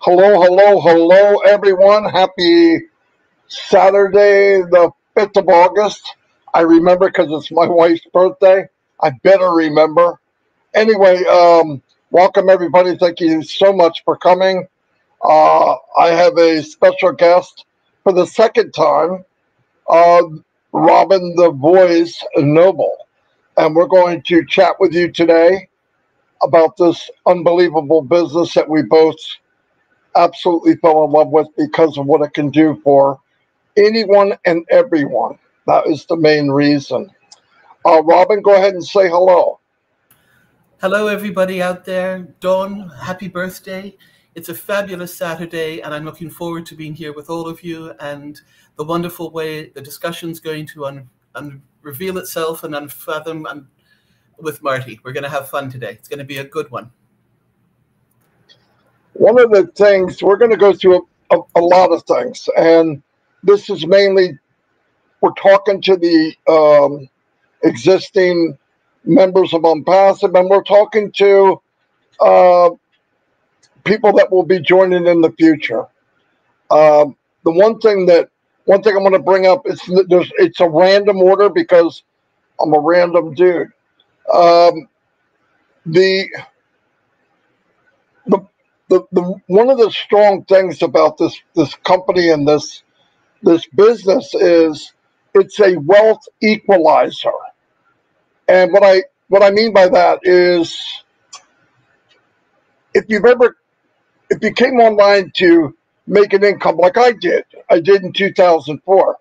Hello, hello, hello, everyone. Happy Saturday, the 5th of August. I remember because it's my wife's birthday. I better remember. Anyway, welcome, everybody. Thank you so much for coming. I have a special guest for the second time, Robin the Voice Noble. And we're going to chat with you today about this unbelievable business that we both absolutely fell in love with because of what it can do for anyone and everyone. That is the main reason. Robin, go ahead and say hello. Hello, everybody out there. Dawn, happy birthday. It's a fabulous Saturday, and I'm looking forward to being here with all of you and the wonderful way the discussion's going to reveal itself and unfathom with Marty. We're going to have fun today. It's going to be a good one. One of the things, we're going to go through a lot of things, and this is mainly, we're talking to the existing members of Onpassive, and we're talking to people that will be joining in the future. The one thing I want to bring up is it's a random order because I'm a random dude. One of the strong things about this company and this business is it's a wealth equalizer. And what I mean by that is if you came online to make an income like I did in 2004,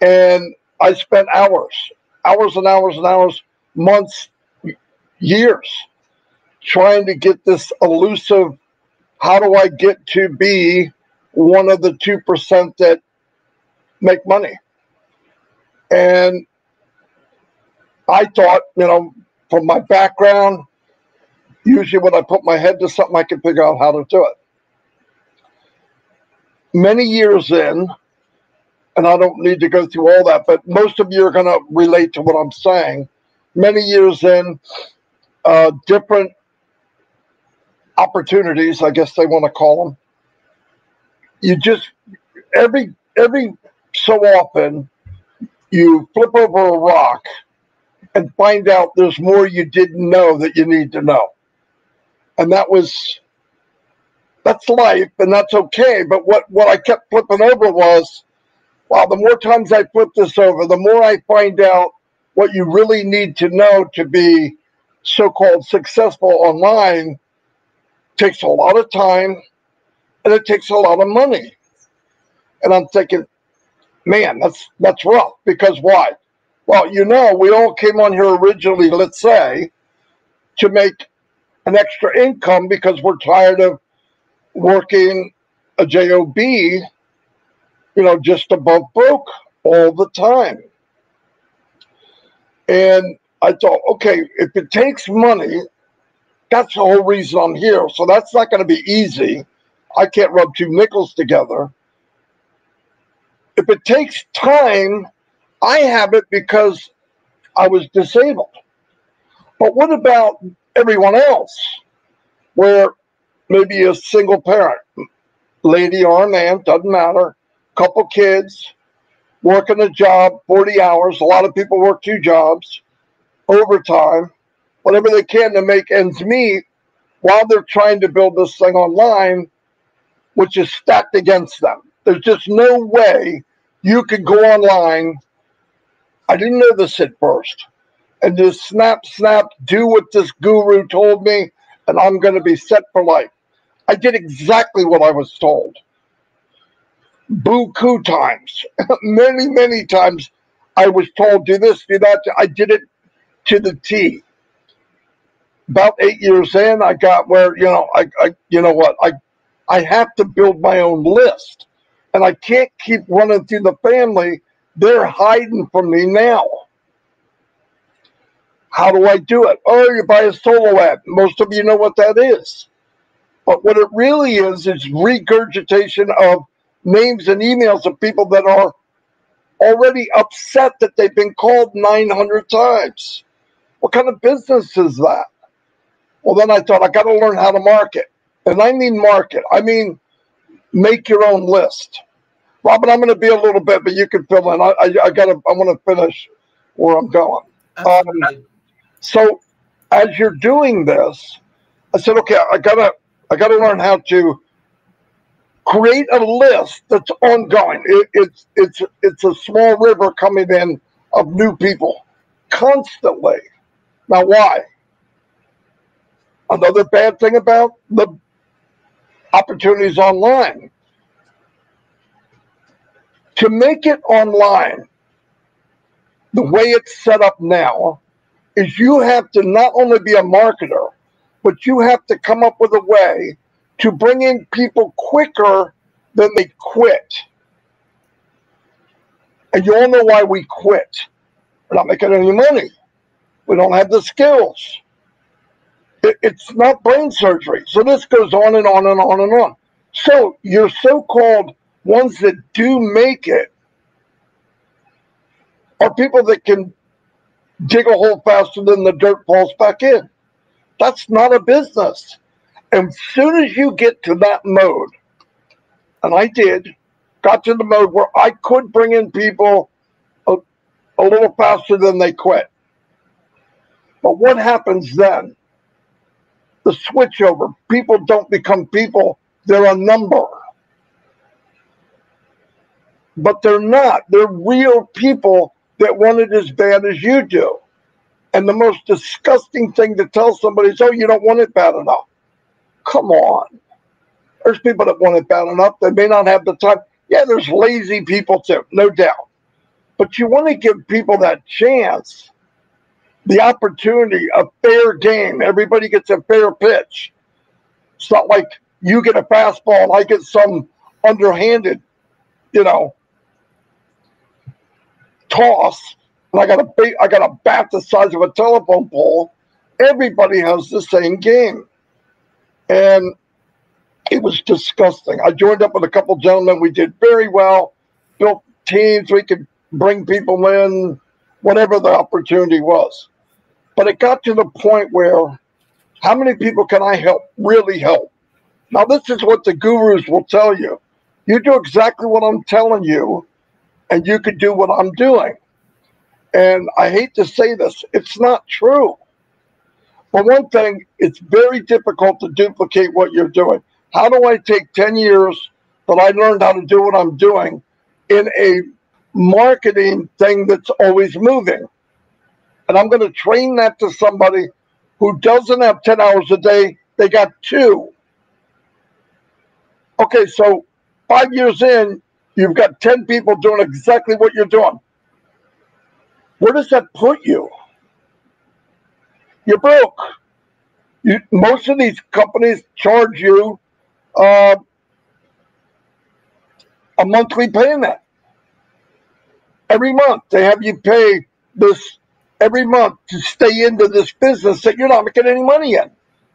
and I spent hours and hours and hours, months, years trying to get this elusive, how do I get to be one of the 2% that make money? And I thought, from my background, usually when I put my head to something, I can figure out how to do it. Many years in, and I don't need to go through all that, but most of you are going to relate to what I'm saying. Many years in, different opportunities, I guess they want to call them. You just, every so often, you flip over a rock and find out there's more you didn't know that you need to know. And that's life, and that's okay. But what I kept flipping over was, wow, the more times I flip this over, the more I find out what you really need to know to be so-called successful online. Takes a lot of time, and it takes a lot of money. And I'm thinking, man, that's rough. Because why? Well, we all came on here originally, let's say, to make an extra income because we're tired of working a job, just above broke all the time. And I thought, okay, if it takes money, that's the whole reason I'm here. So that's not going to be easy. I can't rub two nickels together. If it takes time, I have it because I was disabled. But what about everyone else? Where maybe a single parent, lady or a man, doesn't matter, couple kids, working a job, 40 hours. A lot of people work 2 jobs, overtime, whatever they can to make ends meet while they're trying to build this thing online, which is stacked against them. There's just no way you could go online. I didn't know this at first. And just snap, do what this guru told me, and I'm going to be set for life. I did exactly what I was told. Buku times. Many times I was told, do this, do that. I did it to the T. About 8 years in, I got where, I have to build my own list. And I can't keep running through the family. They're hiding from me now. How do I do it? Oh, you buy a solo ad. Most of you know what that is. But what it really is regurgitation of names and emails of people that are already upset that they've been called 900 times. What kind of business is that? Well, then I thought, I got to learn how to market. And I mean market. I mean make your own list. Robin, I'm going to be a little bit, but you can fill in. I want to finish where I'm going. Absolutely. So as you're doing this, I said, okay, I gotta learn how to create a list that's ongoing. It's a small river coming in of new people constantly. Now, why? Another bad thing about the opportunities online. To make it online, the way it's set up now, is you have to not only be a marketer, but you have to come up with a way to bring in people quicker than they quit. And you all know why we quit. We're not making any money. We don't have the skills. It's not brain surgery. So this goes on and on and on and on. So your so-called ones that do make it are people that can dig a hole faster than the dirt falls back in. That's not a business. And as soon as you get to that mode, and I did, got to the mode where I could bring in people a little faster than they quit. But what happens then? The switchover. People don't become people. They're a number. But they're not. They're real people that want it as bad as you do. And the most disgusting thing to tell somebody is, oh, you don't want it bad enough. Come on. There's people that want it bad enough. They may not have the time. Yeah, there's lazy people too, no doubt. But you want to give people that chance, the opportunity, a fair game. Everybody gets a fair pitch. It's not like you get a fastball and I get some underhanded, toss, and I got a bat the size of a telephone pole. Everybody has the same game. And it was disgusting. I joined up with a couple gentlemen. We did very well, built teams. We could bring people in, whatever the opportunity was. But it got to the point where, how many people can I help, really help? Now, this is what the gurus will tell you. You do exactly what I'm telling you, and you could do what I'm doing. And I hate to say this, it's not true. For one thing, it's very difficult to duplicate what you're doing. How do I take 10 years that I learned how to do what I'm doing in a marketing thing that's always moving? And I'm going to train that to somebody who doesn't have 10 hours a day. They got 2. Okay, so 5 years in, you've got 10 people doing exactly what you're doing. Where does that put you? You're broke. Most of these companies charge you a monthly payment. Every month they have you pay this every month to stay into this business that you're not making any money in.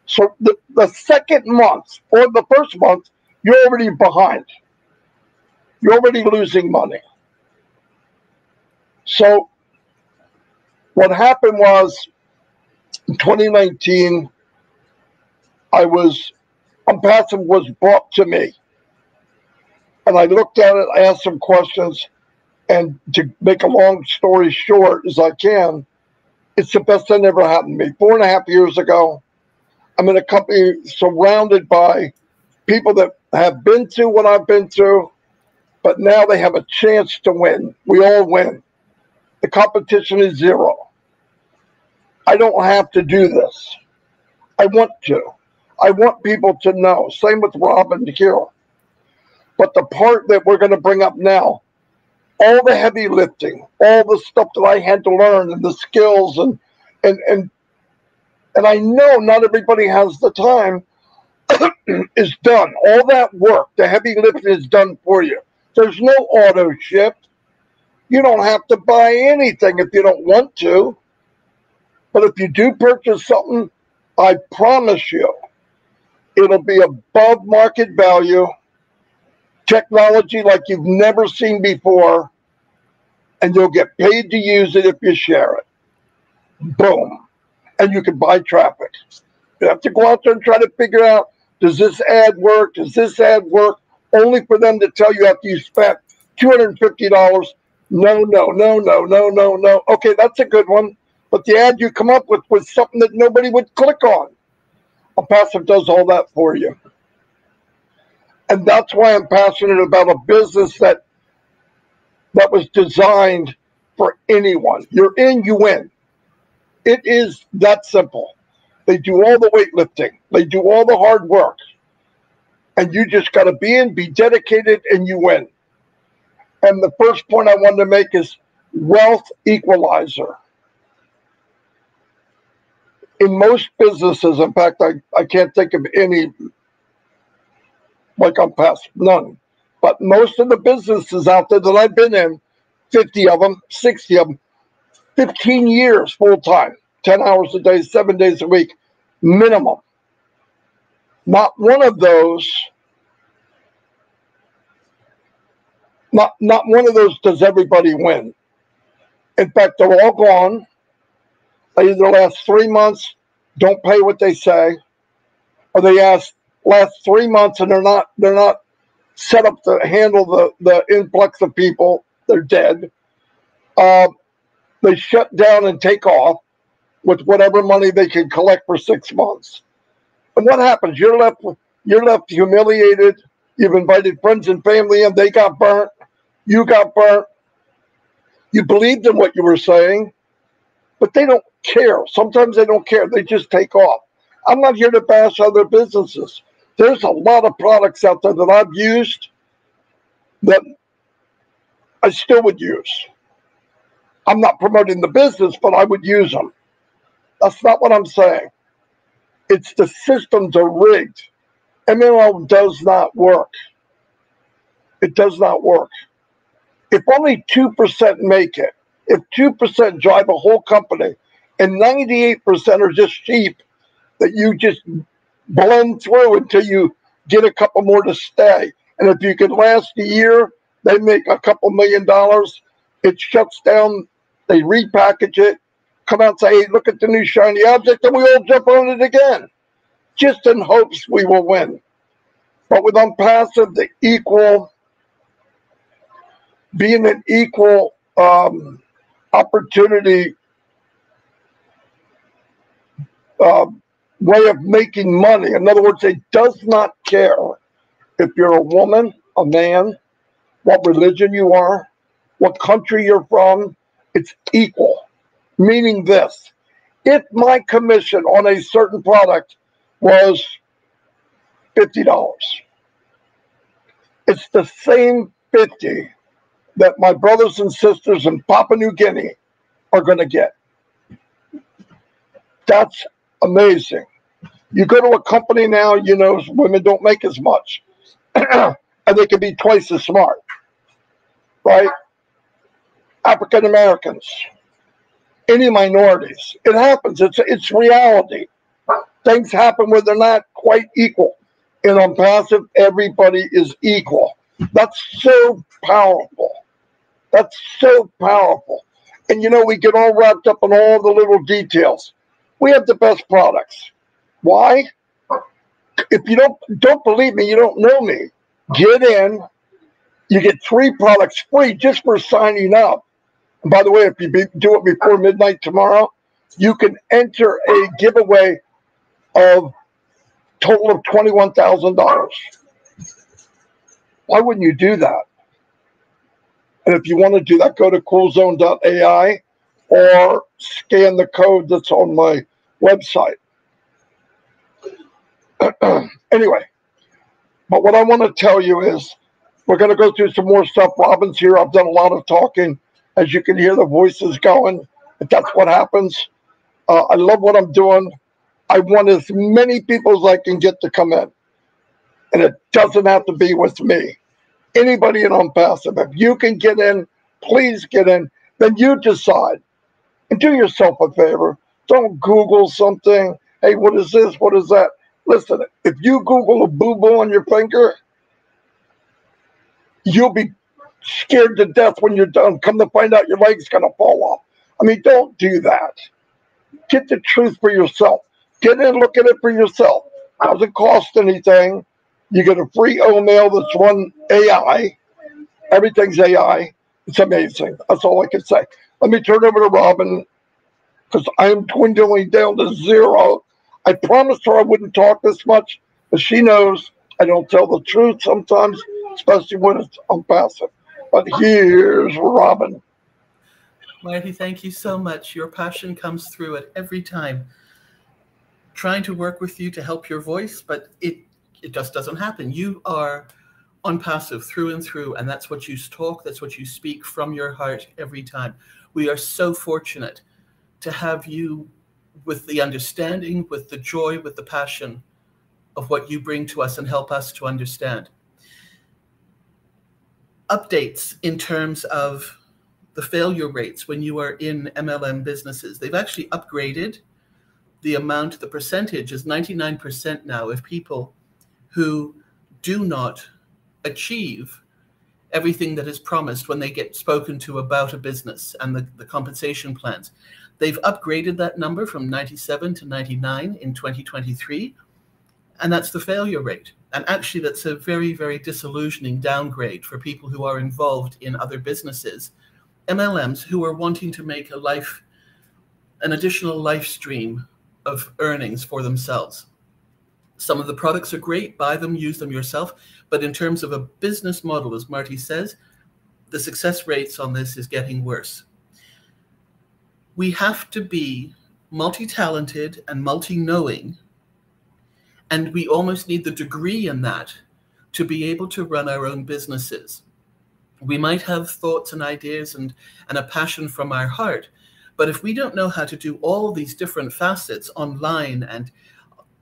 So the second month or the first month, you're already behind. You're already losing money. So what happened was, in 2019, Onpassive was brought to me. And I looked at it, I asked some questions, and to make a long story short as I can, it's the best thing that ever happened to me. 4.5 years ago, I'm in a company surrounded by people that have been through what I've been through, but now they have a chance to win. We all win. The competition is zero. I don't have to do this. I want to. I want people to know. Same with Rob and Degarmo. But the part that we're going to bring up now, all the heavy lifting, all the stuff that I had to learn, and the skills, and I know not everybody has the time, is done. All that work, the heavy lifting is done for you. There's no auto ship. You don't have to buy anything if you don't want to. But if you do purchase something, I promise you, it'll be above market value, technology like you've never seen before, and you'll get paid to use it if you share it. Boom. And you can buy traffic. You have to go out there and try to figure out Does this ad work? Does this ad work? Only for them to tell you after you spent $250, no, no, no, no, no, no, no. Okay, that's a good one. But the ad you come up with was something that nobody would click on. Onpassive does all that for you. And that's why I'm passionate about a business that was designed for anyone. You're in, you win. It is that simple. They do all the weightlifting. They do all the hard work. And you just got to be in, be dedicated, and you win. And the first point I wanted to make is wealth equalizer. In most businesses, in fact, I can't think of any like Onpassive, none. But most of the businesses out there that I've been in, 50 of them, 60 of them, 15 years full time, 10 hours a day, 7 days a week, minimum. Not one of those, not one of those does everybody win. In fact, they're all gone. They either last 3 months, don't pay what they say, or they last 3 months and they're not set up to handle the influx of people. They're dead. They shut down and take off with whatever money they can collect for 6 months. And what happens? You're left humiliated. You've invited friends and family in. They got burnt. You got burnt. You believed in what you were saying, but they don't care. Sometimes they don't care. They just take off. I'm not here to bash other businesses. There's a lot of products out there that I've used that I still would use. I'm not promoting the business, but I would use them. That's not what I'm saying. It's the systems are rigged. MLM does not work. It does not work. If only 2% make it, if 2% drive a whole company, and 98% are just sheep that you just blend through until you get a couple more to stay. And if you can last a year, they make a couple $1 million. It shuts down. They repackage it, come out and say, hey, look at the new shiny object, and we all jump on it again, just in hopes we will win. But with Onpassive, the equal, being an equal opportunity way of making money. In other words, it does not care if you're a woman, a man, what religion you are, what country you're from. It's equal, meaning this. If my commission on a certain product was $50, it's the same 50 that my brothers and sisters in Papua New Guinea are going to get. That's amazing. You go to a company now, you know, women don't make as much, and they can be twice as smart, right? African Americans, any minorities. It happens. It's reality. Things happen where they're not quite equal. In Onpassive, everybody is equal. That's so powerful. That's so powerful. And you know, we get all wrapped up in all the little details. We have the best products. Why? If you don't believe me, you don't know me. Get in. You get 3 products free just for signing up. And by the way, if you do it before midnight tomorrow, you can enter a giveaway of total of $21,000. Why wouldn't you do that? And if you want to do that, go to coolzone.ai or scan the code that's on my website. Anyway, but what I want to tell you is we're going to go through some more stuff. Robin's here. I've done a lot of talking. As you can hear, the voices going. But that's what happens. I love what I'm doing. I want as many people as I can get to come in. And it doesn't have to be with me. Anybody in Onpassive, if you can get in, please get in. Then you decide. And do yourself a favor. Don't Google something. Hey, what is this? What is that? Listen, if you Google a boo-boo on your finger, you'll be scared to death when you're done. Come to find out your leg's going to fall off. I mean, don't do that. Get the truth for yourself. Get in, look at it for yourself. Doesn't cost anything. You get a free email that's run AI. Everything's AI. It's amazing. That's all I can say. Let me turn over to Robin because I am dwindling down to zero. I promised her I wouldn't talk this much, but she knows I don't tell the truth sometimes, especially when it's Onpassive. But here's Robin. Marty, thank you so much. Your passion comes through at every time. Trying to work with you to help your voice, but it just doesn't happen. You are Onpassive through and through, and that's what you talk, that's what you speak from your heart every time. We are so fortunate to have you with the understanding, with the joy, with the passion of what you bring to us and help us to understand. Updates in terms of the failure rates when you are in MLM businesses. They've actually upgraded the amount, the percentage is 99% now of people who do not achieve everything that is promised when they get spoken to about a business and the compensation plans. They've upgraded that number from 97 to 99 in 2023, and that's the failure rate. And actually, that's a very, very disillusioning downgrade for people who are involved in other businesses, MLMs who are wanting to make an additional life stream of earnings for themselves. Some of the products are great, buy them, use them yourself, but in terms of a business model, as Marty says, the success rates on this is getting worse. We have to be multi-talented and multi-knowing, and we almost need the degree in that to be able to run our own businesses. We might have thoughts and ideas and a passion from our heart, but if we don't know how to do all these different facets online and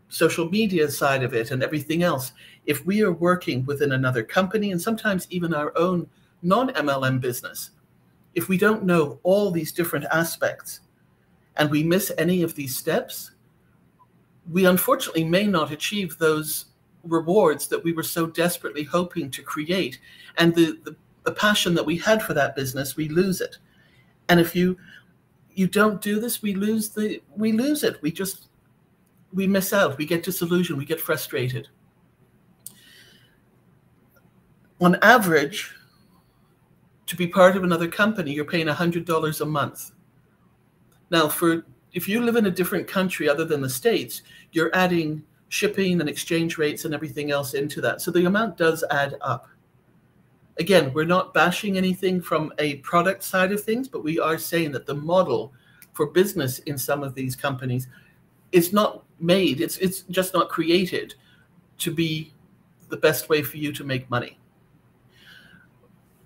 social media side of it and everything else, if we are working within another company and sometimes even our own non-MLM business, if we don't know all these different aspects and we miss any of these steps, we unfortunately may not achieve those rewards that we were so desperately hoping to create. And the passion that we had for that business, we lose it. And if you don't do this, we lose it. We miss out. We get disillusioned. We get frustrated. On average, to be part of another company, you're paying $100 a month. Now, if you live in a different country other than the States, you're adding shipping and exchange rates and everything else into that. So the amount does add up. Again, we're not bashing anything from a product side of things, but we are saying that the model for business in some of these companies is not made, it's just not created to be the best way for you to make money.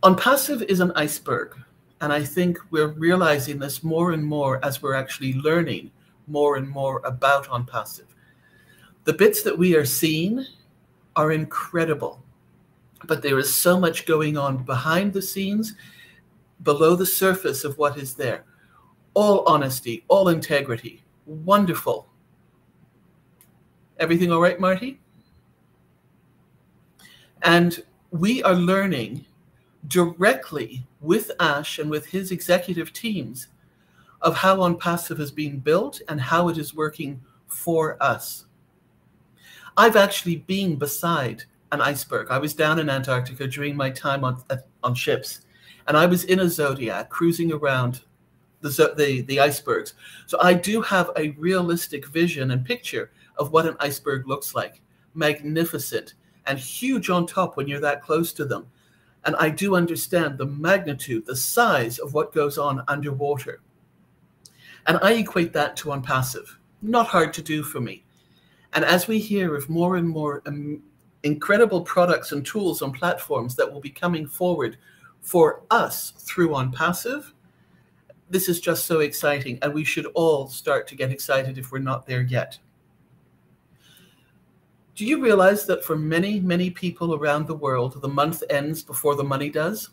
Onpassive is an iceberg, and I think we're realizing this more and more as we're actually learning more and more about Onpassive. The bits that we are seeing are incredible, but there is so much going on behind the scenes, below the surface of what is there. All honesty, all integrity, wonderful. Everything all right, Marty? And we are learning directly with Ash and with his executive teams of how Onpassive has been built and how it is working for us. I've actually been beside an iceberg. I was down in Antarctica during my time on ships, and I was in a Zodiac cruising around the icebergs. So I do have a realistic vision and picture of what an iceberg looks like. Magnificent and huge on top when you're that close to them. And I do understand the magnitude, the size of what goes on underwater. And I equate that to Onpassive. Not hard to do for me. And as we hear of more and more incredible products and tools and platforms that will be coming forward for us through Onpassive, this is just so exciting, and we should all start to get excited if we're not there yet. Do you realize that for many, many people around the world, the month ends before the money does?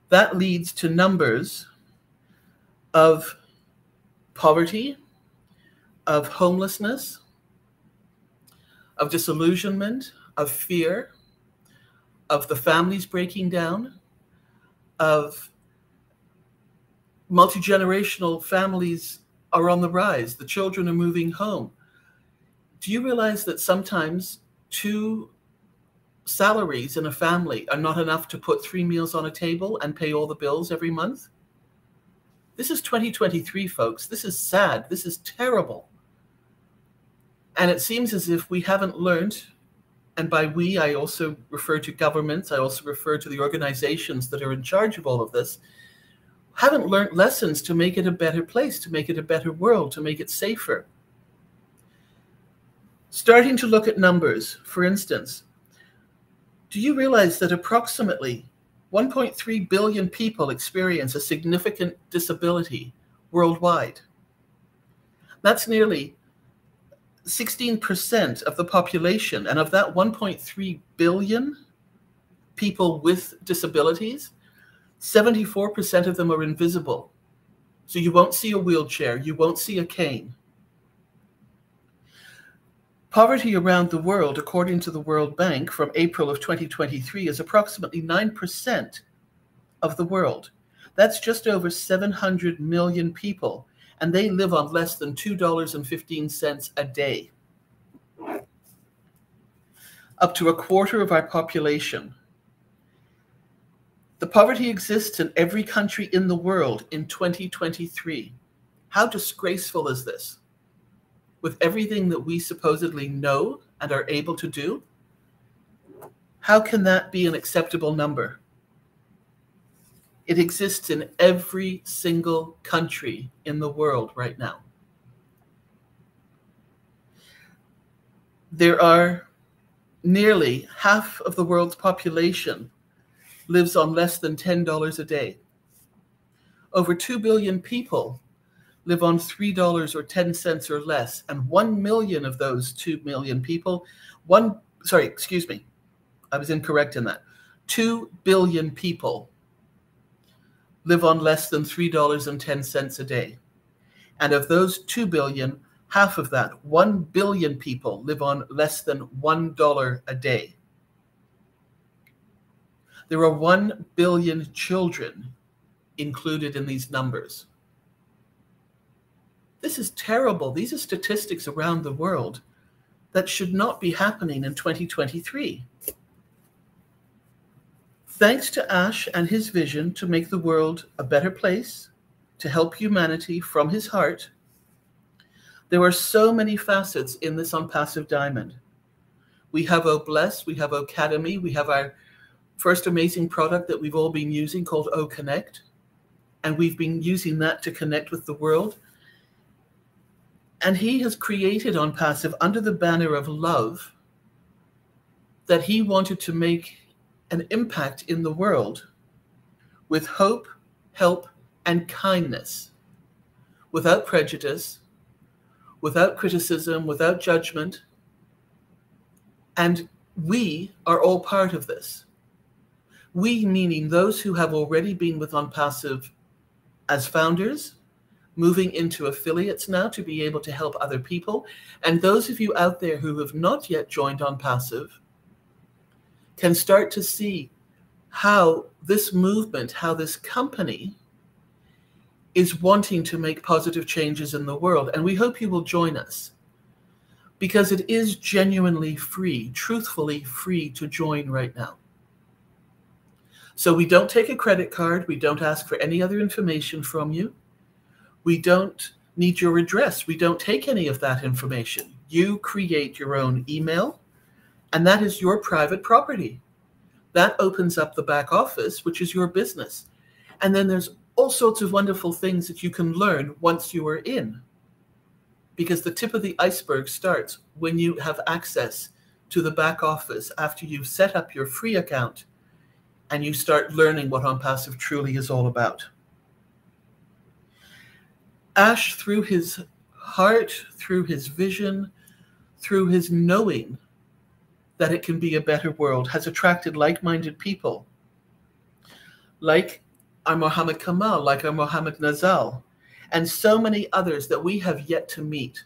That leads to numbers of poverty, of homelessness, of disillusionment, of fear, of the families breaking down, of multi-generational families are on the rise. The children are moving home. Do you realize that sometimes 2 salaries in a family are not enough to put 3 meals on a table and pay all the bills every month? This is 2023, folks. This is sad. This is terrible. And it seems as if we haven't learned, and by we, I also refer to governments, I also refer to the organizations that are in charge of all of this, haven't learned lessons to make it a better place, to make it a better world, to make it safer. Starting to look at numbers, for instance, do you realize that approximately 1.3 billion people experience a significant disability worldwide? That's nearly 16% of the population, and of that 1.3 billion people with disabilities, 74% of them are invisible. So you won't see a wheelchair, you won't see a cane. Poverty around the world, according to the World Bank from April of 2023, is approximately 9% of the world. That's just over 700 million people, and they live on less than $2.15 a day. Up to a quarter of our population. The poverty exists in every country in the world in 2023. How disgraceful is this? With everything that we supposedly know and are able to do, how can that be an acceptable number? It exists in every single country in the world right now. There are nearly half of the world's population lives on less than $10 a day. Over 2 billion people live on $3 or 10 cents or less, and 1 million of those 2 million people, I was incorrect in that. 2 billion people live on less than $3.10 a day. And of those 2 billion, half of that, 1 billion people live on less than $1 a day. There are 1 billion children included in these numbers. This is terrible. These are statistics around the world that should not be happening in 2023. Thanks to Ash and his vision to make the world a better place, to help humanity from his heart, there are so many facets in this Onpassive diamond. We have O-Bless, we have Academy, we have our first amazing product that we've all been using called O-Connect, and we've been using that to connect with the world. And he has created Onpassive under the banner of love, that he wanted to make an impact in the world with hope, help, and kindness, without prejudice, without criticism, without judgment. And we are all part of this. We, meaning those who have already been with Onpassive as founders, moving into affiliates now to be able to help other people, and those of you out there who have not yet joined Onpassive can start to see how this movement, how this company is wanting to make positive changes in the world. And we hope you will join us, because it is genuinely free, truthfully free to join right now. So we don't take a credit card. We don't ask for any other information from you. We don't need your address. We don't take any of that information. You create your own email, and that is your private property. That opens up the back office, which is your business. And then there's all sorts of wonderful things that you can learn once you are in, because the tip of the iceberg starts when you have access to the back office after you've set up your free account and you start learning what Onpassive truly is all about. Ash, through his heart, through his vision, through his knowing that it can be a better world, has attracted like-minded people, like our Mohammed Kamal, like our Mohammed Nazal, and so many others that we have yet to meet.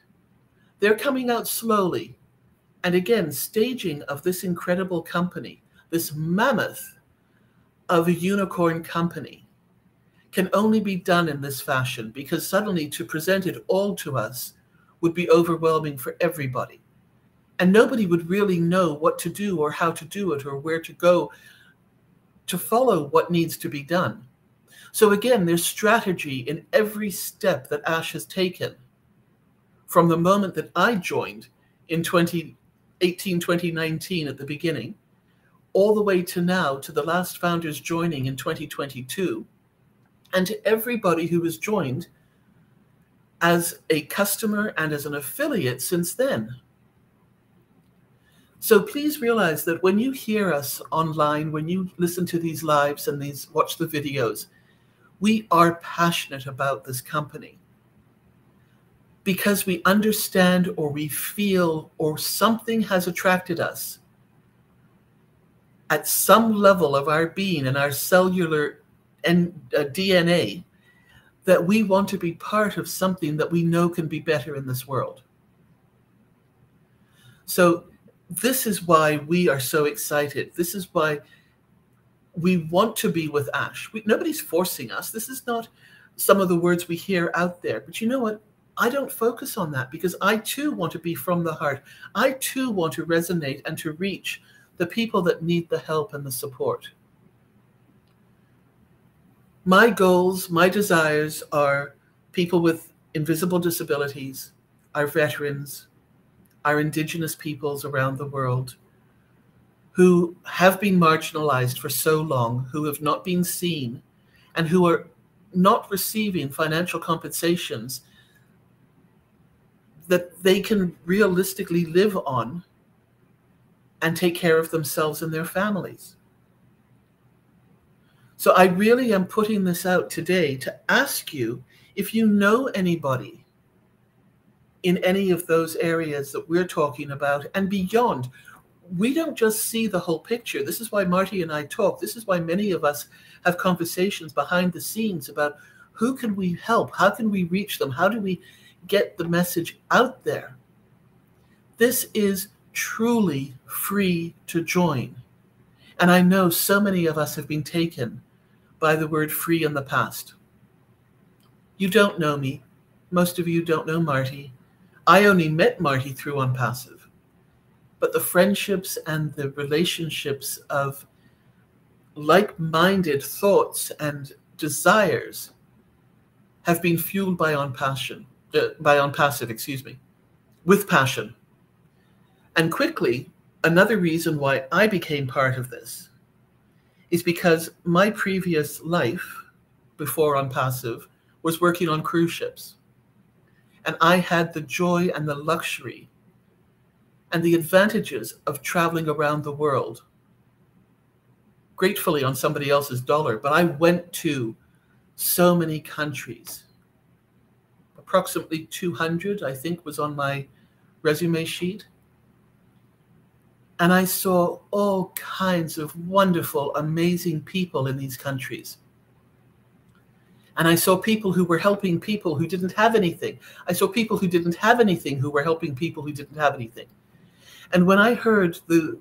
They're coming out slowly. And again, staging of this incredible company, this mammoth of a unicorn company, can only be done in this fashion, because suddenly to present it all to us would be overwhelming for everybody. And nobody would really know what to do or how to do it or where to go to follow what needs to be done. So again, there's strategy in every step that Ash has taken from the moment that I joined in 2018, 2019 at the beginning, all the way to now, to the last founders joining in 2022, and to everybody who has joined as a customer and as an affiliate since then. So please realize that when you hear us online, when you listen to these lives and watch the videos, we are passionate about this company because we understand or we feel or something has attracted us at some level of our being and our cellular DNA, that we want to be part of something that we know can be better in this world. So this is why we are so excited. This is why we want to be with Ash. Nobody's forcing us. This is not some of the words we hear out there. But you know what? I don't focus on that because I too want to be from the heart. I too want to resonate and to reach the people that need the help and the support. My goals, my desires are people with invisible disabilities, our veterans, our indigenous peoples around the world who have been marginalized for so long, who have not been seen, and who are not receiving financial compensations that they can realistically live on and take care of themselves and their families. So I really am putting this out today to ask you if you know anybody in any of those areas that we're talking about and beyond. We don't just see the whole picture. This is why Marty and I talk. This is why many of us have conversations behind the scenes about who can we help? How can we reach them? How do we get the message out there? This is truly free to join. And I know so many of us have been taken by the word free in the past. You don't know me. Most of you don't know Marty. I only met Marty through Onpassive. But the friendships and the relationships of like-minded thoughts and desires have been fueled by Onpassive, with passion. And quickly, another reason why I became part of this is because my previous life before Onpassive was working on cruise ships. And I had the joy and the luxury and the advantages of traveling around the world, gratefully on somebody else's dollar. But I went to so many countries. Approximately 200, I think, was on my resume sheet. And I saw all kinds of wonderful, amazing people in these countries. And I saw people who were helping people who didn't have anything. I saw people who didn't have anything who were helping people who didn't have anything. And when I heard the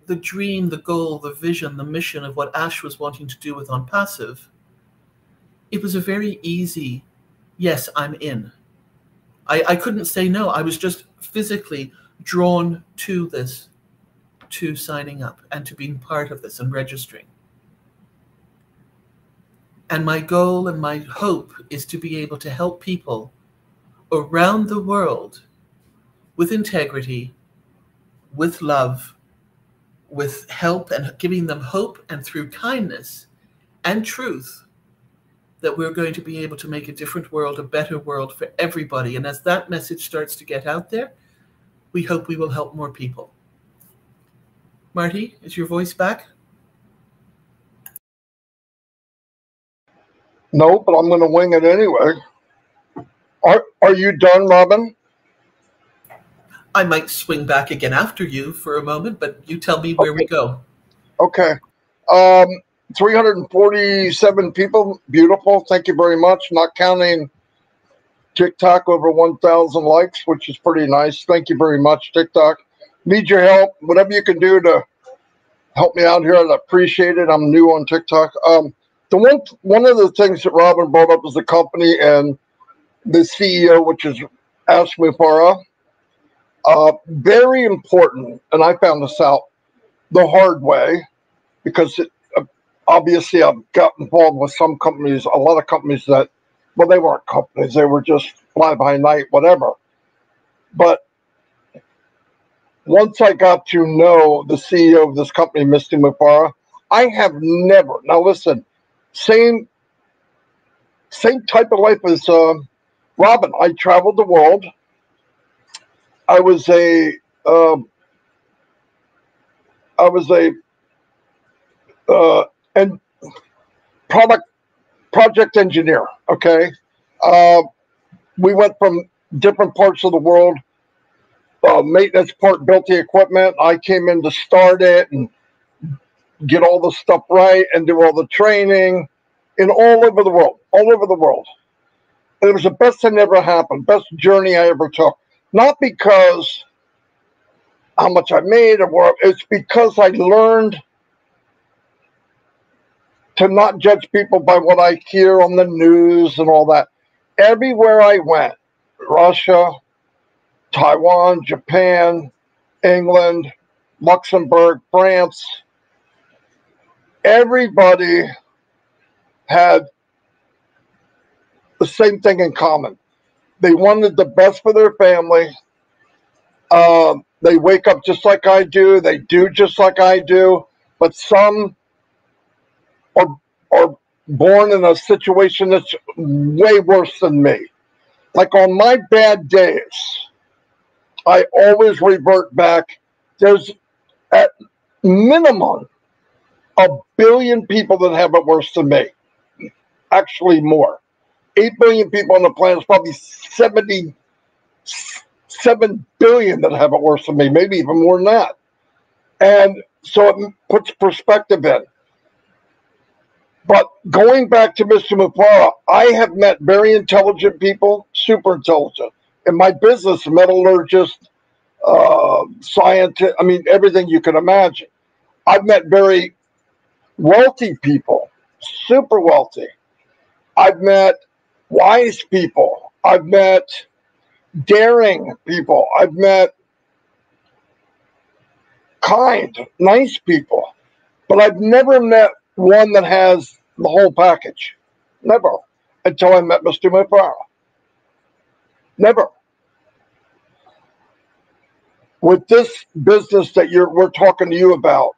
dream, the goal, the vision, the mission of what Ash was wanting to do with Onpassive, it was a very easy, yes, I'm in. I couldn't say no. I was just physically drawn to this, to signing up and to being part of this and registering. And my goal and my hope is to be able to help people around the world with integrity, with love, with help and giving them hope, and through kindness and truth, that we're going to be able to make a different world, a better world for everybody. And as that message starts to get out there, we hope we will help more people. Marty, is your voice back? No, but I'm going to wing it anyway. Are you done, Robin? I might swing back again after you for a moment, but you tell me where we go. Okay. 347 people. Beautiful. Thank you very much. Not counting TikTok, over 1,000 likes, which is pretty nice. Thank you very much, TikTok. Need your help. Whatever you can do to help me out here, I'd appreciate it. I'm new on TikTok. One of the things that Robin brought up is the company and the CEO, which is Ash Mufareh. Very important, and I found this out the hard way because obviously I've got involved with some companies, a lot of companies that, well, they weren't companies, they were just fly-by-night, whatever. But once I got to know the CEO of this company, Mr. Mufareh, I have never, now listen, same type of life as Robin. I traveled the world. I was a and project engineer. Okay, we went from different parts of the world. Maintenance part built the equipment. I came in to start it and get all the stuff right and do all the training in all over the world, all over the world. And it was the best thing that ever happened, best journey I ever took. Not because how much I made or where, it's because I learned to not judge people by what I hear on the news and all that. Everywhere I went, Russia, Taiwan, Japan, England, Luxembourg, France, everybody had the same thing in common. They wanted the best for their family. They wake up just like I do. They do just like I do. But some are born in a situation that's way worse than me. Like on my bad days, I always revert back. There's at minimum 1 billion people that have it worse than me. Actually more. 8 billion people on the planet, probably 77 billion that have it worse than me, maybe even more than that. And so it puts perspective in. But going back to Mr. Mufareh, I have met very intelligent people, super intelligent. In my business, metallurgist, scientist, I mean, everything you can imagine. I've met very wealthy people, super wealthy. I've met wise people. I've met daring people. I've met kind, nice people. But I've never met one that has the whole package. Never. Until I met Mr. Mufareh. Never. With this business that we're talking to you about,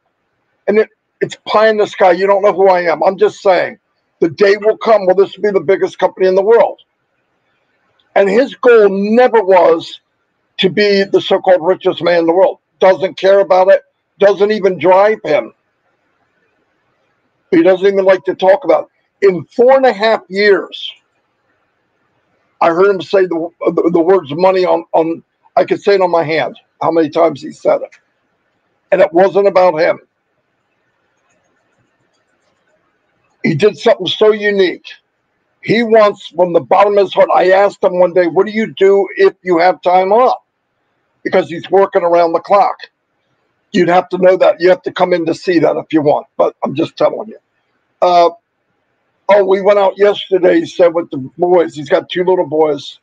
and it's pie in the sky. You don't know who I am. I'm just saying, the day will come where this will be the biggest company in the world. And his goal never was to be the so-called richest man in the world. Doesn't care about it. Doesn't even drive him. He doesn't even like to talk about it. In 4.5 years, I heard him say the words money on, I could say it on my hand, how many times he said it. And it wasn't about him. He did something so unique. He wants, from the bottom of his heart, I asked him one day, what do you do if you have time off? Because he's working around the clock. You'd have to know that. You have to come in to see that if you want. But I'm just telling you. Oh, we went out yesterday, he said, with the boys. He's got 2 little boys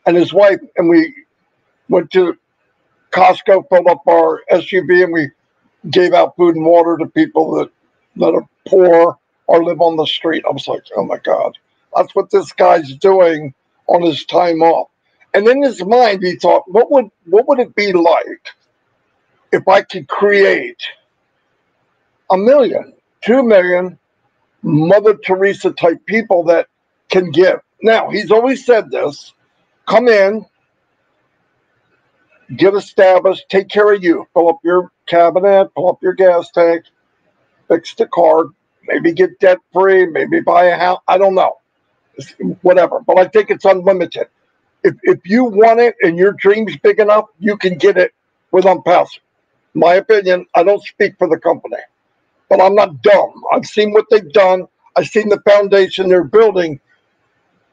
and his wife. And we went to Costco, filled up our SUV, and we gave out food and water to people that are poor or live on the street. I was like, oh, my God. That's what this guy's doing on his time off. And in his mind, he thought, what would it be like if I could create 1 million, 2 million Mother Teresa type people that can give? Now, he's always said this, come in, get established, take care of you, fill up your cabinet, fill up your gas tank, fix the car, maybe get debt free, maybe buy a house, I don't know, whatever. But I think it's unlimited. If you want it and your dream's big enough, you can get it with Onpassive. My opinion, I don't speak for the company, but I'm not dumb. I've seen what they've done. I've seen the foundation they're building.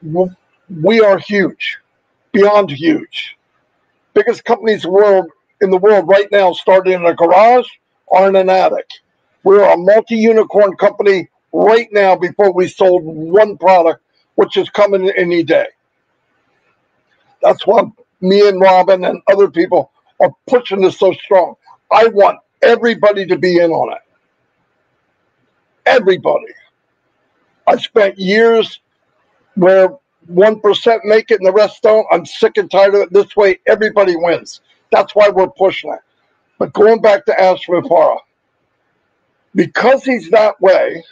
We are huge, beyond huge. Biggest companies in the world right now started in a garage or in an attic. We're a multi-unicorn company right now before we sold one product, which is coming any day. That's why me and Robin and other people are pushing this so strong. I want everybody to be in on it. Everybody. I spent years where 1% make it and the rest don't. I'm sick and tired of it. This way, everybody wins. That's why we're pushing it. But going back to Mufareh, because he's that way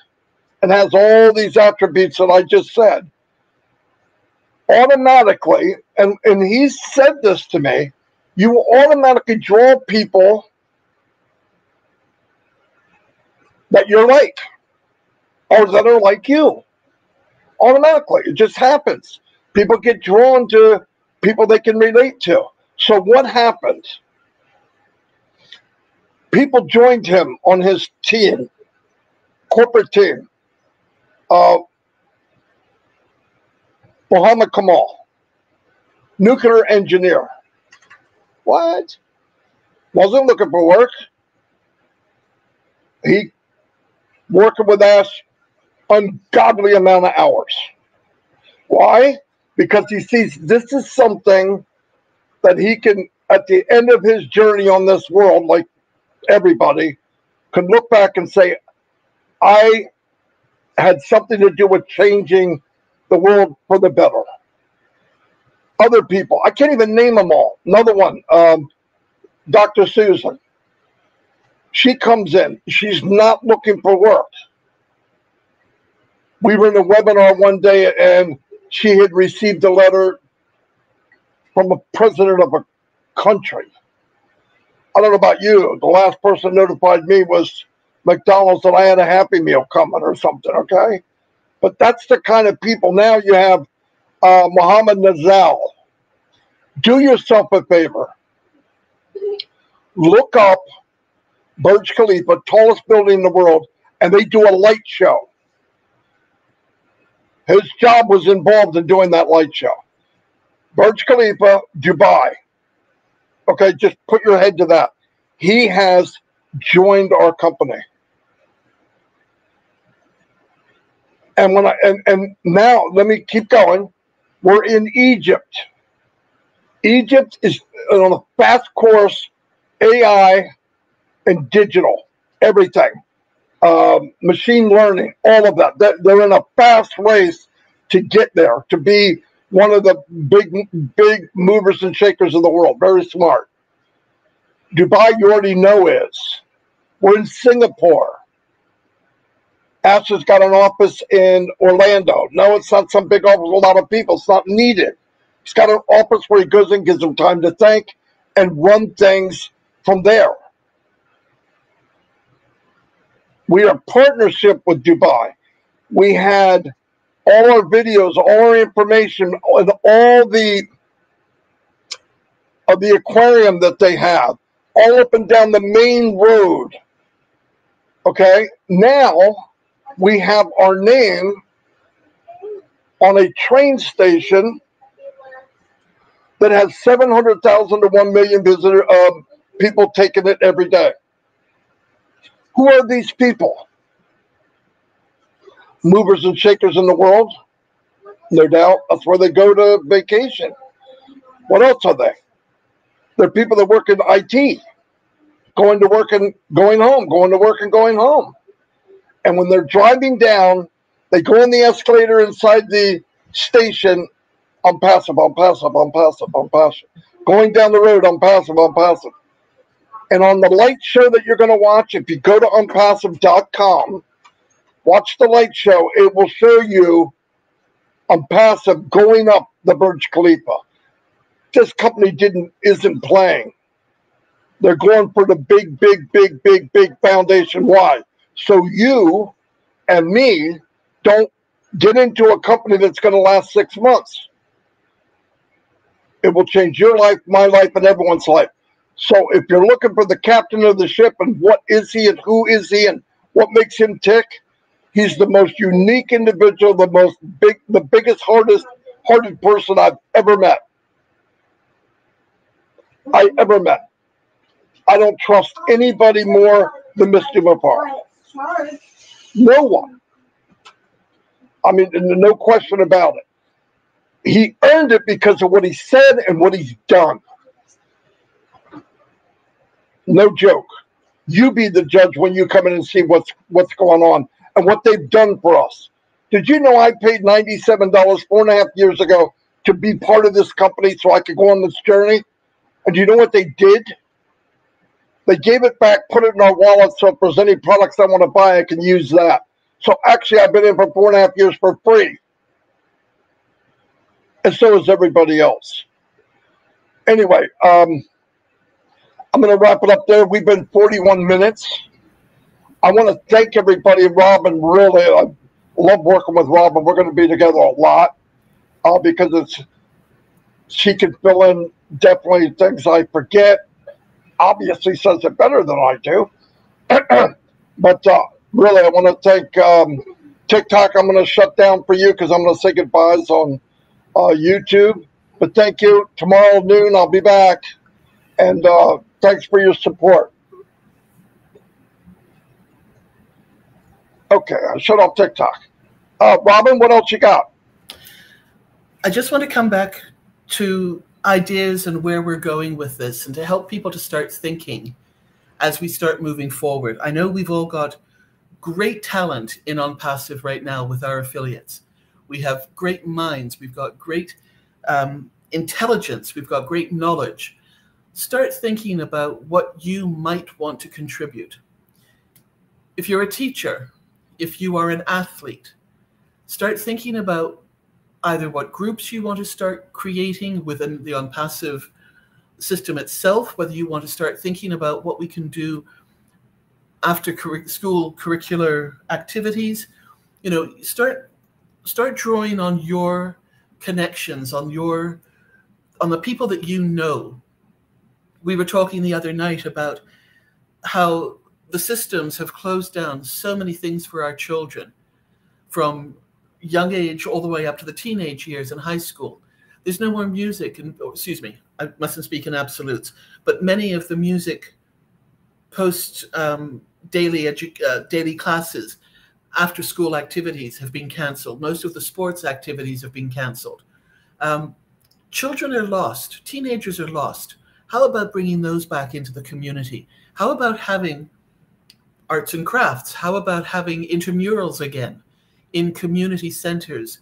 and has all these attributes that I just said, automatically, and he said this to me, you will automatically draw people that you're like, or that are like you. Automatically, it just happens. People get drawn to people they can relate to. So what happened? People joined him on his team, corporate team. Muhammad Kamal, nuclear engineer. What? Wasn't looking for work. He working with us ungodly amount of hours. Why? Because he sees this is something that he can, at the end of his journey on this world, like everybody, can look back and say, I had something to do with changing the world for the better. Other people, I can't even name them all. Another one, Dr. Susan. She comes in. She's not looking for work. We were in a webinar one day, and she had received a letter from a president of a country. I don't know about you. The last person notified me was McDonald's that I had a Happy Meal coming or something, okay? But that's the kind of people. Now you have Mohammed Nazal. Do yourself a favor. Look up Burj Khalifa, tallest building in the world, and they do a light show. His job was involved in doing that light show. Burj Khalifa, Dubai. Okay, just put your head to that. He has joined our company. And when and now let me keep going. We're in Egypt. Egypt is on a fast course, AI and digital, everything. Machine learning, all of that. They're in a fast race to get there, to be one of the big movers and shakers of the world. Very smart. Dubai, you already know is. We're in Singapore. Ash has got an office in Orlando. No, it's not some big office with a lot of people. It's not needed. He's got an office where he goes in, gives them time to think, and run things from there. We are partnership with Dubai. We had all our videos, all our information, and all the of the aquarium that they have, all up and down the main road. Okay, now we have our name on a train station that has 700,000 to 1 million visitor people taking it every day. Who are these people? Movers and shakers in the world? No doubt. That's where they go to vacation. What else are they? They're people that work in IT, going to work and going home, going to work and going home. And when they're driving down, they go on the escalator inside the station, Onpassive, Onpassive, Onpassive, Onpassive. Going down the road, Onpassive, Onpassive. And on the light show that you're going to watch, if you go to Onpassive.com, watch the light show, it will show you Onpassive going up the Burj Khalifa. This company isn't playing. They're going for the big foundation. Why? So you and me don't get into a company that's going to last 6 months. It will change your life, my life, and everyone's life. So if you're looking for the captain of the ship and what is he and who is he and what makes him tick, he's the most unique individual, the biggest, hearted person I've ever met. I don't trust anybody more than Mr. Mufareh. No one. I mean, no question about it. he earned it because of what he said and what he's done. No joke. You be the judge when you come in and see what's going on and what they've done for us. Did you know I paid $97 4.5 years ago to be part of this company so I could go on this journey? And do you know what they did? They gave it back, put it in our wallet, so if there's any products I want to buy, I can use that. So actually, I've been in for 4.5 years for free. And so is everybody else. Anyway, I'm going to wrap it up there. We've been 41 minutes. I want to thank everybody. Robin, really, I love working with Robin. We're going to be together a lot because she can fill in definitely things I forget. Obviously says it better than I do. But really, I want to thank TikTok. I'm going to shut down for you because I'm going to say goodbyes on YouTube. But thank you. Tomorrow noon, I'll be back. And thanks for your support. Okay, I shut off TikTok. Robin, what else you got? I just want to come back to ideas and where we're going with this and to help people to start thinking as we start moving forward. I know we've all got great talent in Onpassive right now with our affiliates. We have great minds. We've got great intelligence. We've got great knowledge. Start thinking about what you might want to contribute. If you're a teacher, if you are an athlete, start thinking about either what groups you want to start creating within the Onpassive system itself, whether you want to start thinking about what we can do after school curricular activities. You know, start drawing on your connections, on the people that you know. We were talking the other night about how the systems have closed down so many things for our children from young age all the way up to the teenage years in high school. There's no more music, and excuse me, I mustn't speak in absolutes, but many of the music post daily classes, after school activities have been canceled. Most of the sports activities have been canceled. Children are lost. Teenagers are lost. How about bringing those back into the community? How about having arts and crafts? How about having intramurals again in community centers?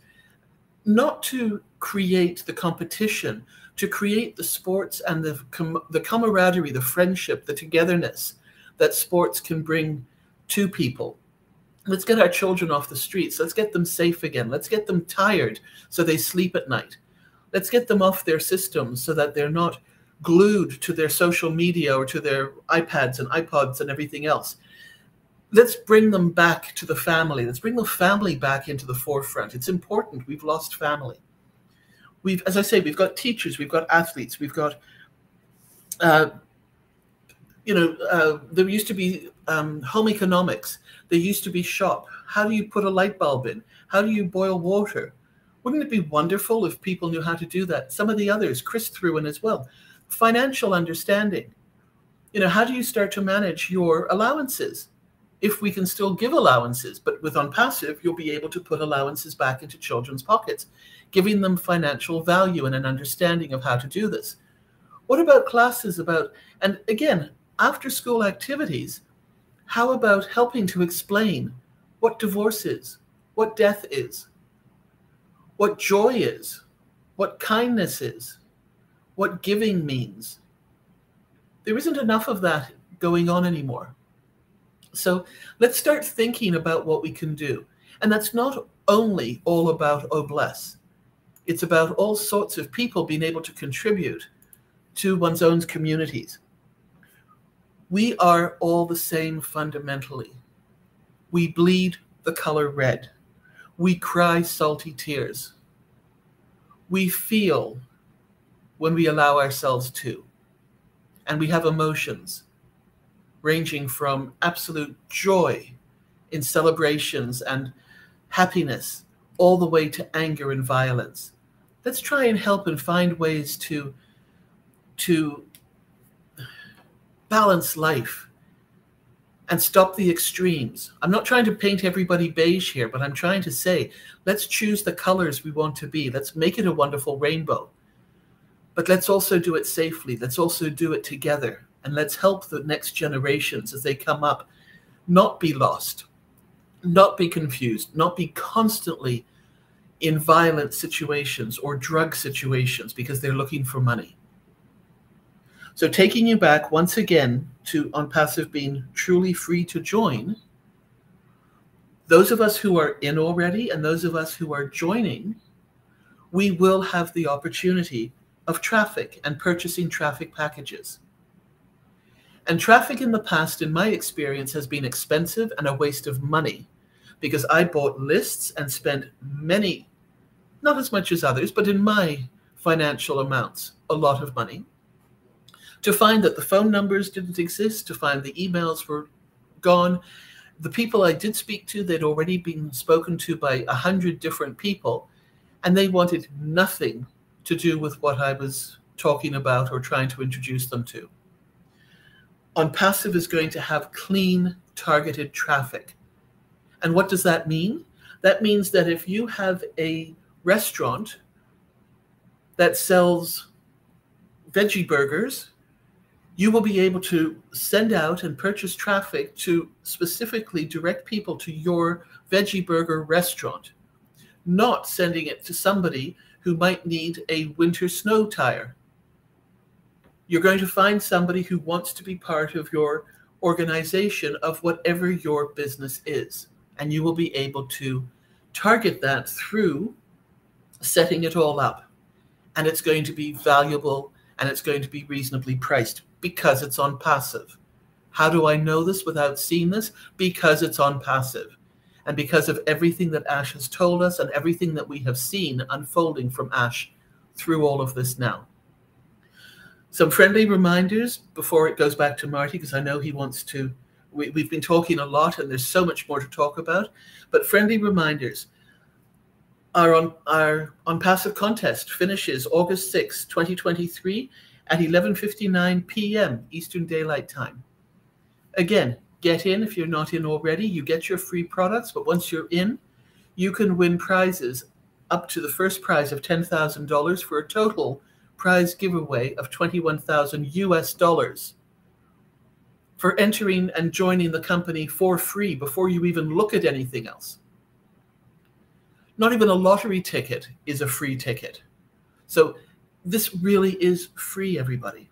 Not to create the competition, to create the sports and the camaraderie, the friendship, the togetherness that sports can bring to people. Let's get our children off the streets. Let's get them safe again. Let's get them tired so they sleep at night. Let's get them off their systems so that they're not glued to their social media or to their iPads and iPods and everything else. Let's bring them back to the family. Let's bring the family back into the forefront. It's important. We've lost family. As I say, we've got teachers, we've got athletes, we've got, there used to be home economics. There used to be shop. How do you put a light bulb in? How do you boil water? Wouldn't it be wonderful if people knew how to do that? Some of the others, Chris threw in as well. Financial understanding. You know, how do you start to manage your allowances? If we can still give allowances, but with Onpassive, you'll be able to put allowances back into children's pockets, giving them financial value and an understanding of how to do this. What about classes and again, after school activities, how about helping to explain what divorce is, what death is, what joy is, what kindness is, what giving means? There isn't enough of that going on anymore. So let's start thinking about what we can do. And that's not only all about Oh Bless. It's about all sorts of people being able to contribute to one's own communities. We are all the same fundamentally. We bleed the color red. We cry salty tears. We feel when we allow ourselves to. And we have emotions ranging from absolute joy in celebrations and happiness all the way to anger and violence. Let's try and help and find ways to balance life and stop the extremes. I'm not trying to paint everybody beige here, but I'm trying to say, let's choose the colors we want to be. Let's make it a wonderful rainbow. But let's also do it safely. Let's also do it together. And let's help the next generations as they come up not be lost, not be confused, not be constantly in violent situations or drug situations because they're looking for money. So taking you back once again to Onpassive being truly free to join, those of us who are in already and those of us who are joining, we will have the opportunity of traffic and purchasing traffic packages. And traffic in the past, in my experience, has been expensive and a waste of money because I bought lists and spent many, not as much as others, but in my financial amounts, a lot of money, to find that the phone numbers didn't exist, to find the emails were gone. The people I did speak to, they'd already been spoken to by 100 different people, and they wanted nothing to do with what I was talking about or trying to introduce them to. Onpassive is going to have clean, targeted traffic. And what does that mean? That means that if you have a restaurant that sells veggie burgers, you will be able to send out and purchase traffic to specifically direct people to your veggie burger restaurant, not sending it to somebody who might need a winter snow tire. You're going to find somebody who wants to be part of your organization of whatever your business is, and you will be able to target that through setting it all up. And it's going to be valuable and it's going to be reasonably priced because it's Onpassive. How do I know this without seeing this? Because it's Onpassive. And because of everything that Ash has told us and everything that we have seen unfolding from Ash through all of this now. Some friendly reminders before it goes back to Marty, because I know he wants to. We've been talking a lot and there's so much more to talk about, but friendly reminders. Our Onpassive contest finishes August 6, 2023 at 11:59 p.m. Eastern Daylight Time. Again, get in if you're not in already. You get your free products, but once you're in, you can win prizes up to the first prize of $10,000 for a total prize giveaway of $21,000 US for entering and joining the company for free before you even look at anything else. Not even a lottery ticket is a free ticket. So this really is free, everybody.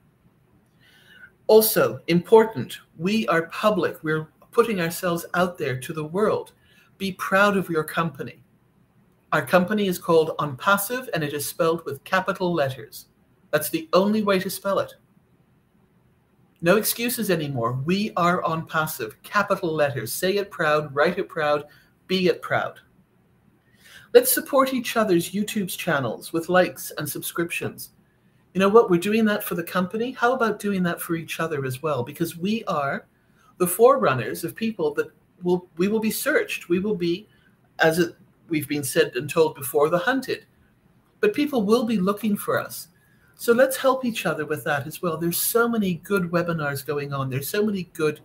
Also, important, we are public. We're putting ourselves out there to the world. Be proud of your company. Our company is called Onpassive, and it is spelled with capital letters. That's the only way to spell it. No excuses anymore. We are Onpassive, capital letters. Say it proud, write it proud, be it proud. Let's support each other's YouTube channels with likes and subscriptions. You know what? We're doing that for the company. How about doing that for each other as well? Because we are the forerunners of people that we will be searched. We will be, as we've been said and told before, the hunted. But people will be looking for us. So let's help each other with that as well. There's so many good webinars going on. There's so many good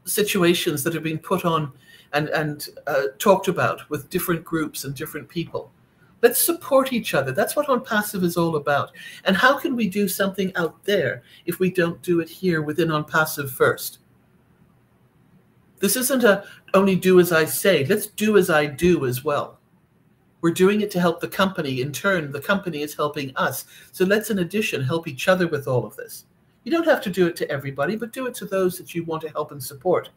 situations that are being put on and talked about with different groups and different people. Let's support each other. That's what Onpassive is all about. And how can we do something out there if we don't do it here within Onpassive first? This isn't a only do as I say. Let's do as I do as well. We're doing it to help the company. In turn, the company is helping us. So let's, in addition, help each other with all of this. You don't have to do it to everybody, but do it to those that you want to help and support.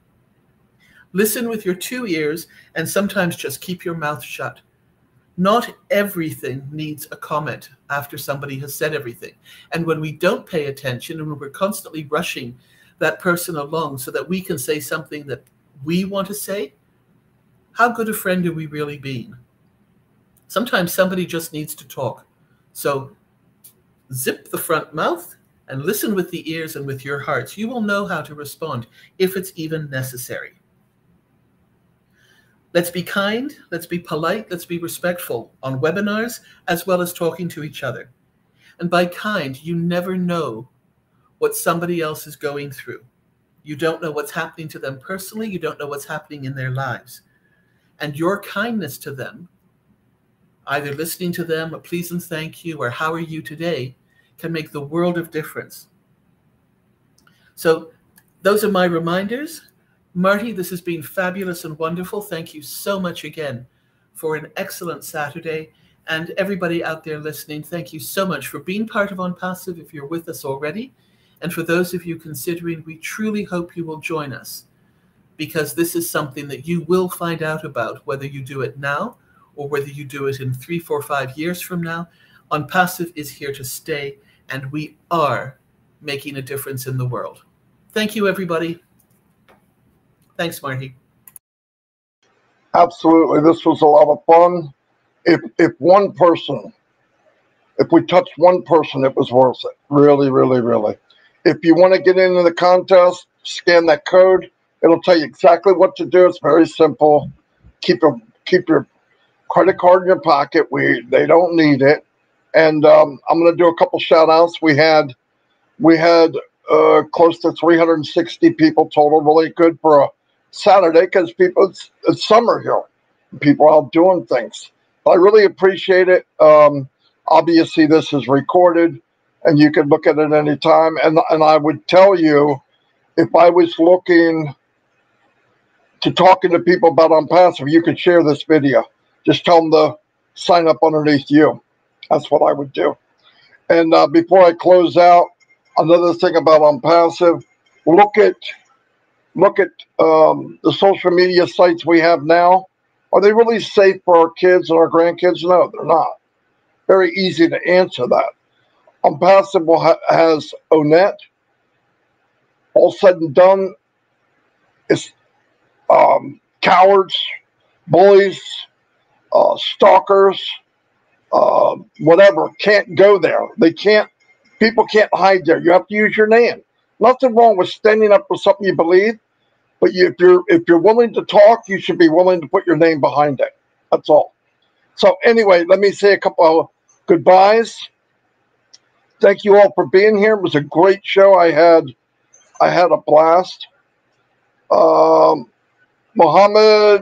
Listen with your 2 ears and sometimes just keep your mouth shut. Not everything needs a comment after somebody has said everything. And when we don't pay attention and when we're constantly rushing that person along so that we can say something that we want to say, how good a friend are we really being? Sometimes somebody just needs to talk. So zip the front mouth and listen with the ears and with your hearts. You will know how to respond if it's even necessary. Let's be kind, let's be polite, let's be respectful on webinars as well as talking to each other. And by kind, you never know what somebody else is going through. You don't know what's happening to them personally. You don't know what's happening in their lives. And your kindness to them, either listening to them, a please and thank you, or how are you today, can make the world of difference. So those are my reminders. Marty, this has been fabulous and wonderful. Thank you so much again for an excellent Saturday. And everybody out there listening, thank you so much for being part of Onpassive if you're with us already. And for those of you considering, we truly hope you will join us, because this is something that you will find out about, whether you do it now or whether you do it in 3, 4, 5 years from now. Onpassive is here to stay, and we are making a difference in the world. Thank you, everybody. Thanks, Marty. Absolutely. This was a lot of fun. If one person, if we touched one person, it was worth it. Really, really, really. If you want to get into the contest, scan that code. It'll tell you exactly what to do. It's very simple. Keep your credit card in your pocket. They don't need it. And I'm going to do a couple shout outs. We had close to 360 people total. Really good for a Saturday, because it's summer here. People are out doing things. I really appreciate it. Obviously, this is recorded, and you can look at it any time. And I would tell you, if I was looking to talking to people about Onpassive, you could share this video. Just tell them to sign up underneath you. That's what I would do. And before I close out, another thing about Onpassive, look at the social media sites we have now. Are they really safe for our kids and our grandkids? No, they're not. Very easy to answer that. Onpassive has Onet. All said and done, it's cowards, bullies, stalkers, whatever, can't go there. People can't hide there. You have to use your name. Nothing wrong with standing up for something you believe, but if you're willing to talk, you should be willing to put your name behind it. That's all. So anyway, let me say a couple of goodbyes. Thank you all for being here. It was a great show. I had a blast. Mohammed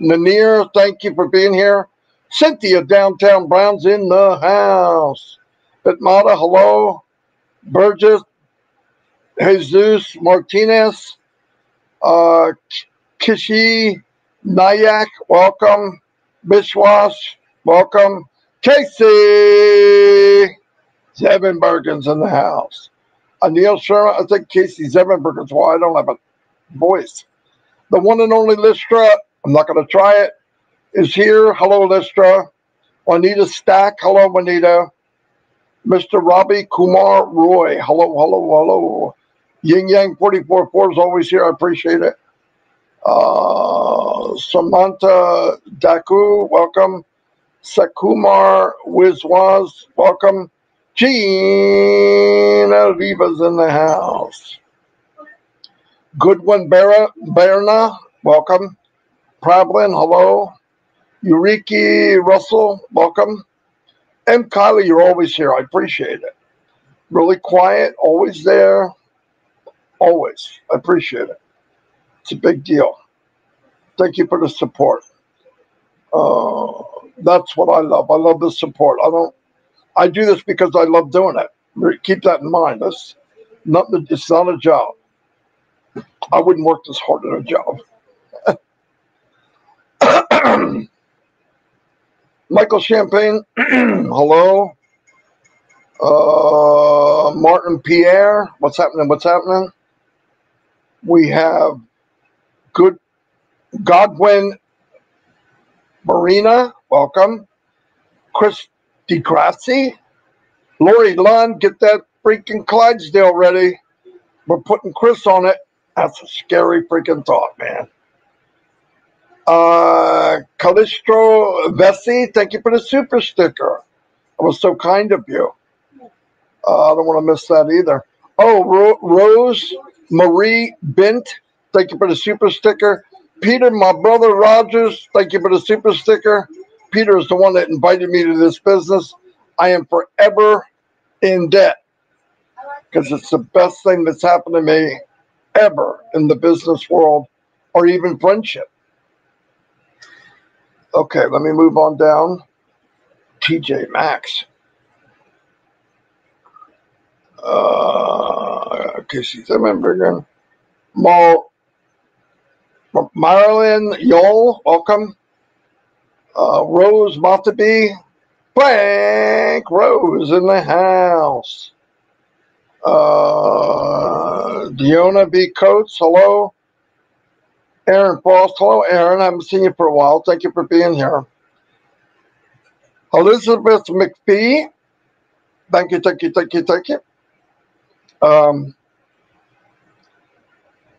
Nanir, thank you for being here. Cynthia, downtown Brown's in the house. Bitmata, hello. Burgess, Jesus Martinez, Kishi Nayak, welcome. Bishwash, welcome. Casey Zevenbergen's in the house. Anil Sharma, I think Casey Zevenbergen's, well, I don't have a voice. The one and only Listra, I'm not going to try it, is here. Hello, Listra. Juanita Stack, hello, Juanita. Mr. Robbie Kumar Roy, hello, hello, hello. Yin Yang 44-4 is always here. I appreciate it. Samantha Daku, welcome. Sakumar Wizwaz, welcome. Gina Viva's in the house. Goodwin Berna, welcome. Prablin, hello. Eureki Russell, welcome. M. Kylie, you're always here. I appreciate it. Really quiet, always there. Always. I appreciate it. It's a big deal. Thank you for the support. That's what I love. I love the support. I do this because I love doing it. Keep that in mind. It's not a job. I wouldn't work this hard at a job. Michael Champagne, hello. Martin Pierre, what's happening? What's happening? We have Godwin Marina, welcome. Chris DeGrassi, Lori Lund, get that freaking Clydesdale ready. We're putting Chris on it. That's a scary freaking thought, man. Calistro Vessi, thank you for the super sticker. That was so kind of you. I don't want to miss that either. Oh, Rose Marie Bint, thank you for the super sticker. Peter, my brother Rogers, thank you for the super sticker. Peter is the one that invited me to this business. I am forever in debt because it's the best thing that's happened to me ever in the business world or even friendship. Okay, let me move on down. TJ Maxx. Okay, she's a member again. Marilyn Yole, welcome. Rose Montaby. Frank Rose in the house. Diona B. Coates, hello. Aaron Frost, hello, Aaron. I haven't seen you for a while. Thank you for being here. Elizabeth McPhee, thank you, thank you, thank you, thank you.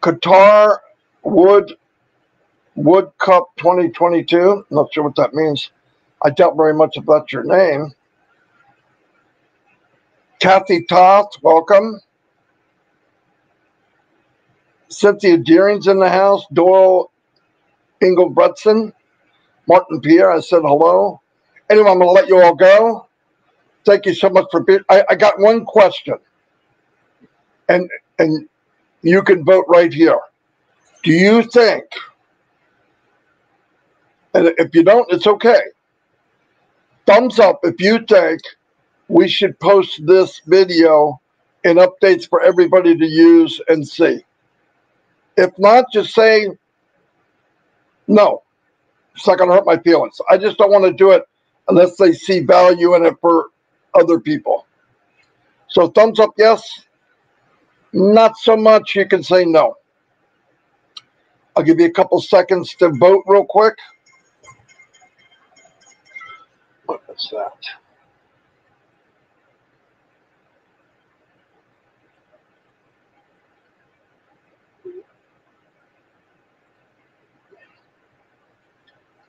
Qatar Wood Cup 2022. Not sure what that means. I doubt very much if that's your name. Kathy Toth, welcome. Cynthia Deering's in the house. Doyle Engelbretson. Martin Pierre, I said hello. Anyway, I'm going to let you all go. Thank you so much for being. I got one question, and you can vote right here. Do you think, and if you don't, it's okay, thumbs up if you think we should post this video in updates for everybody to use and see. If not, just say no. It's not going to hurt my feelings. I just don't want to do it unless they see value in it for other people. So thumbs up, yes. Not so much. You can say no. I'll give you a couple seconds to vote real quick. What is that?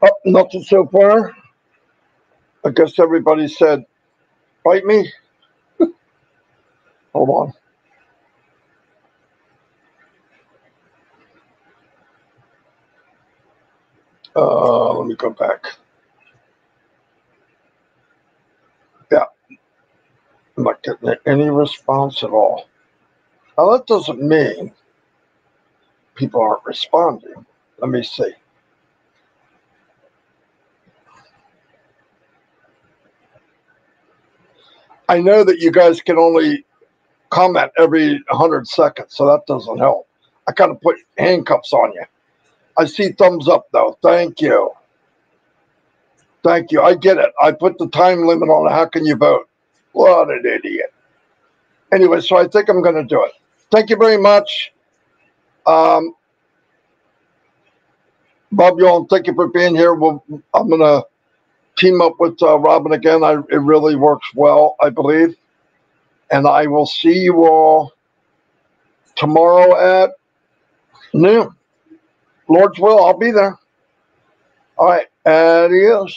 Oh, nothing so far. I guess everybody said, bite me. Hold on. Let me go back. Yeah. I'm not getting any response at all. Now, that doesn't mean people aren't responding. Let me see. I know that you guys can only comment every 100 seconds, so that doesn't help. I kind of put handcuffs on you. I see thumbs up, though. Thank you. Thank you. I get it. I put the time limit on how can you vote. What an idiot. Anyway, so I think I'm going to do it. Thank you very much. Bob Young, thank you for being here. I'm going to team up with Robin again. It really works well, I believe. And I will see you all tomorrow at noon. Lord's will, I'll be there. All right. Adios.